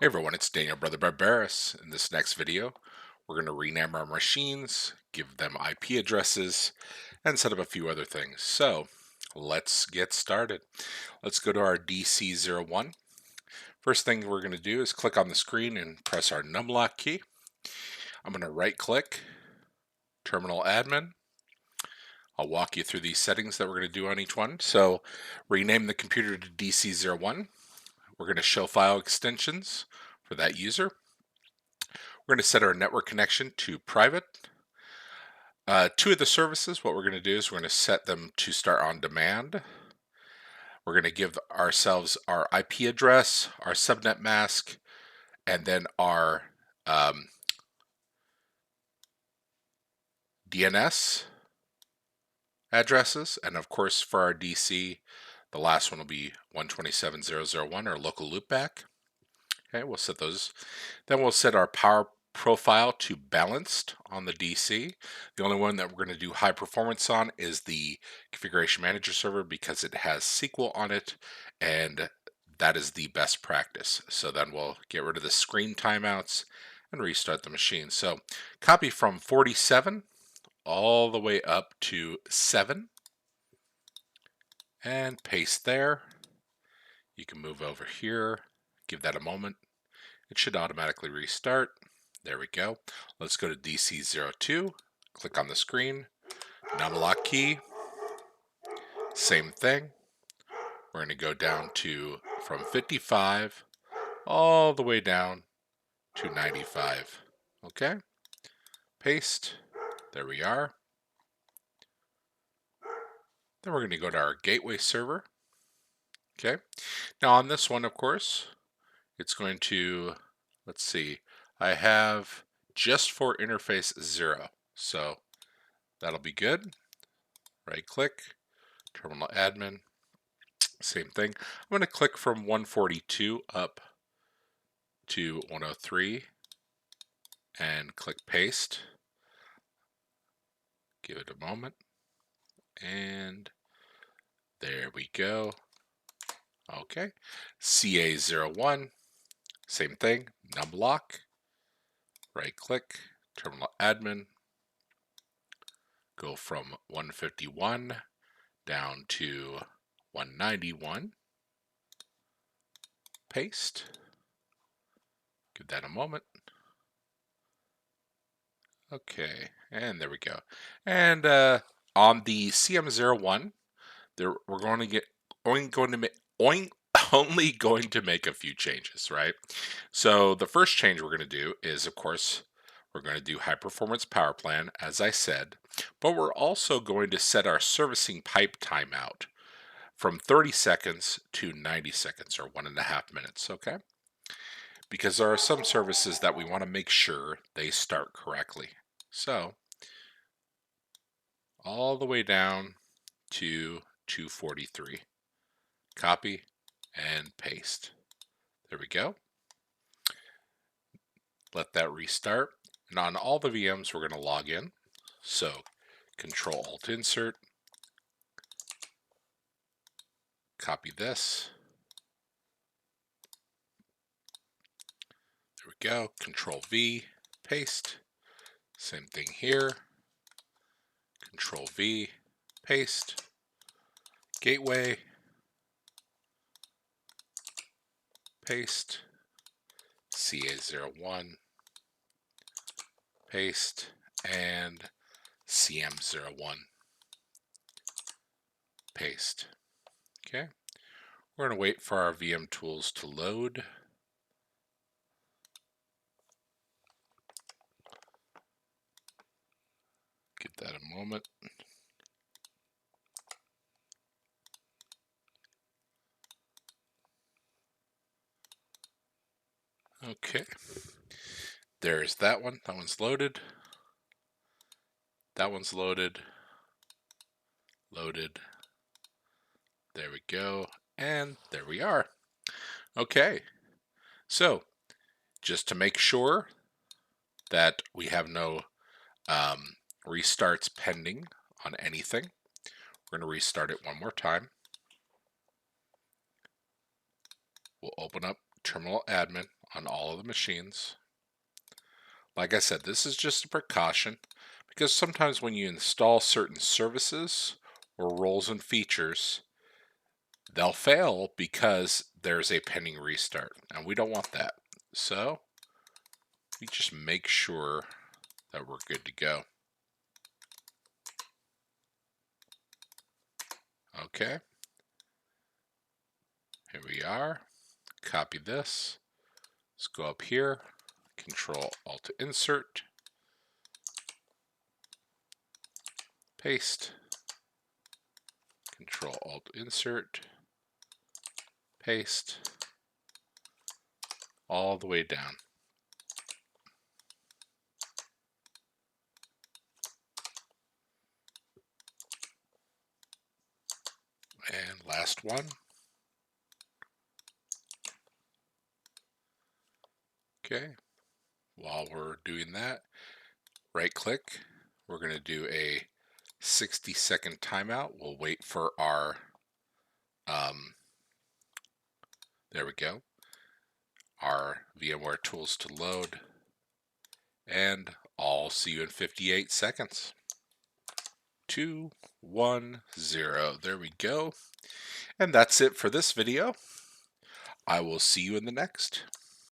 Hey everyone, it's Daniel Brother Barbaris. In this next video, we're going to rename our machines, give them IP addresses, and set up a few other things. So let's get started. Let's go to our DC01. First thing we're going to do is click on the screen and press our numlock key. I'm going to right click, Terminal Admin. I'll walk you through these settings that we're going to do on each one. So rename the computer to DC01. We're going to show file extensions for that user. We're going to set our network connection to private. Two of the services, what we're going to do is we're going to set them to start on demand. We're going to give ourselves our IP address, our subnet mask, and then our DNS addresses. And of course, for our DC, the last one will be 127.0.0.1, our local loopback. Okay, we'll set those. Then we'll set our power profile to balanced on the DC. The only one that we're going to do high performance on is the configuration manager server because it has SQL on it, and that is the best practice. So then we'll get rid of the screen timeouts and restart the machine. So copy from 47 all the way up to 7 and paste there. You can move over here, give that a moment. It should automatically restart. There we go. Let's go to DC02, click on the screen, numlock key, same thing. We're going to go down to from 55 all the way down to 95. Okay, paste, there we are. Then we're going to go to our gateway server. Okay, now on this one, of course, it's going to, let's see, I have just for interface 0, so that'll be good. Right click, terminal admin, same thing. I'm going to click from 142 up to 103 and click paste. Give it a moment. And there we go. Okay. CA01, same thing, numlock. Right click, terminal admin. Go from 151 down to 191. Paste. Give that a moment. Okay, and there we go. And on the CM01, we're going to get only going to make a few changes, right? So the first change we're going to do is, of course, we're going to do high performance power plan, as I said, but we're also going to set our servicing pipe timeout from 30 seconds to 90 seconds, or 1.5 minutes, okay? Because there are some services that we want to make sure they start correctly. So all the way down to 243. Copy and paste. There we go. Let that restart. And on all the VMs, we're going to log in. So Control Alt Insert. Copy this. There we go. Control V, paste. Same thing here. Control V, paste. Gateway, paste. CA01, paste, and CM01, paste. Okay, we're going to wait for our VM tools to load. Give that a moment. Okay, there's that one. That one's loaded. That one's loaded. Loaded. There we go. And there we are. Okay, so just to make sure that we have no restarts pending on anything, we're going to restart it one more time. We'll open up Terminal Admin on all of the machines. Like I said, this is just a precaution because sometimes when you install certain services or roles and features, they'll fail because there's a pending restart, and we don't want that. So we just make sure that we're good to go. Okay, here we are. Copy this. Let's go up here, Control Alt Insert, paste, Control Alt Insert, paste, all the way down. And last one. Okay, while we're doing that, right click. We're going to do a 60-second timeout. We'll wait for our, there we go, our VMware tools to load. And I'll see you in 58 seconds. 2, 1, 0. There we go. And that's it for this video. I will see you in the next.